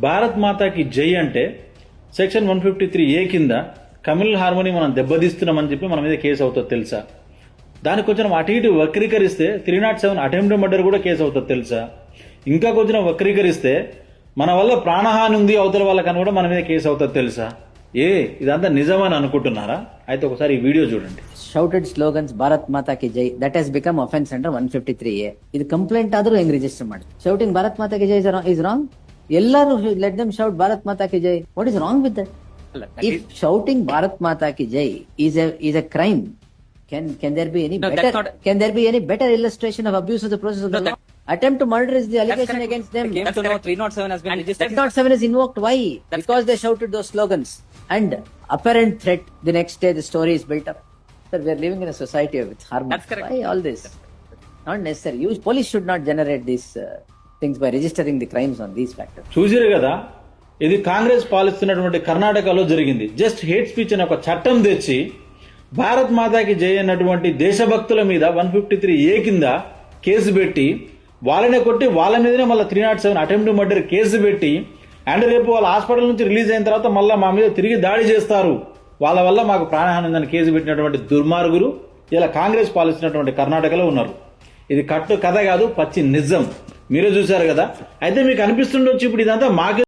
భారత్ మాతాకి జై అంటే సెక్షన్ 153A కింద కమ్యూనల్ హార్మోని మనం దెబ్బతీస్తున్నామని చెప్పి మన మీద కేసు అవుతుంది తెలుసా? దానికి కొంచెం అటు ఇటు వక్రీకరిస్తే 307 అటెంప్ట్ మర్డర్ కూడా కేసు అవుతుంది తెలుసా? ఇంకా కొంచెం వక్రీకరిస్తే మన వల్ల ప్రాణహాని ఉంది అవతల వాళ్ళకని కూడా మన మీద కేసు అవుతుంది తెలుసా? ఇదంతా నిజమని అనుకుంటున్నారా? అయితే ఒకసారి ఈ వీడియో చూడండి. Shouted slogans Bharat Mata ki Jai, that has become offense under 153A. ಇದು ಕಂಪ್ಲೇಂಟ್ ಆದ್ರೂ ಹೆಂಗ್ ರಿಜಿಸ್ಟರ್ ಮಾಡಿ? Shouting Bharat Mata ki Jai is wrong? ಎಲ್ಲರೂ let them shout Bharat Mata ki Jai. What is wrong with that? If shouting Bharat Mata ki Jai is a crime, can there be any can there be any better illustration of abuse of the process of the law? Attempt to murder is the allegation against them. 307 has been registered. 307 is invoked. Why? Because they shouted those slogans. And apparent threat, the next day the story is built up. Sir, we are living in a society with harmony. That's correct. Why all this? Not necessary. Police should not generate these things by registering the crimes on these factors. చూసిరు కదా, ఇది కాంగ్రెస్ పాలిస్తున్నటువంటి కర్ణాటకలో జరిగింది. Just hate speech అనే ఒక చట్టం తెచ్చి భారత్ మాతాకి జై అన్నటువంటి దేశభక్తుల మీద 153A కింద కేసు పెట్టి వాళ్ళనే కొట్టి వాళ్ళ మీదనే మళ్ళీ 307 అటెంప్ట్ మర్డర్ కేసు పెట్టి అండ్ రేపు వాళ్ళ హాస్పిటల్ నుంచి రిలీజ్ అయిన తర్వాత మళ్ళీ మా మీద తిరిగి దాడి చేస్తారు, వాళ్ళ వల్ల మాకు ప్రాణహాని ఉందని కేసు పెట్టినటువంటి దుర్మార్గులు ఇలా కాంగ్రెస్ పాలిస్తున్నటువంటి కర్ణాటకలో ఉన్నారు. ఇది కట్టు కథ కాదు, పచ్చి నిజం. మీరే చూశారు కదా. అయితే మీకు అనిపిస్తుండొచ్చు ఇప్పుడు ఇదంతా మాకే